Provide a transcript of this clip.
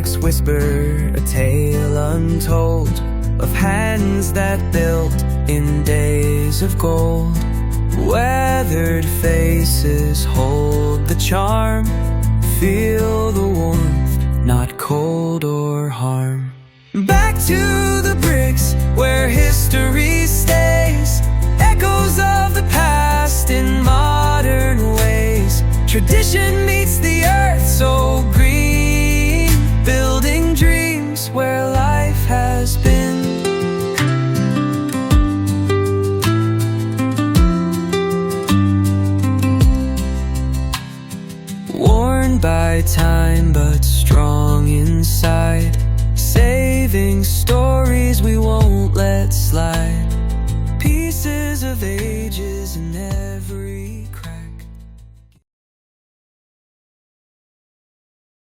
bricks whisper a tale untold of hands that built in days of gold. Weathered faces hold the charm. Feel the warmth, not cold or harm. Back to the bricks where history stays. Echoes of the past in modern ways. Tradition meets the earth so green. Building dreams where life has been. Worn by time but strong inside. Saving stories we won't let slide. Pieces of ages in every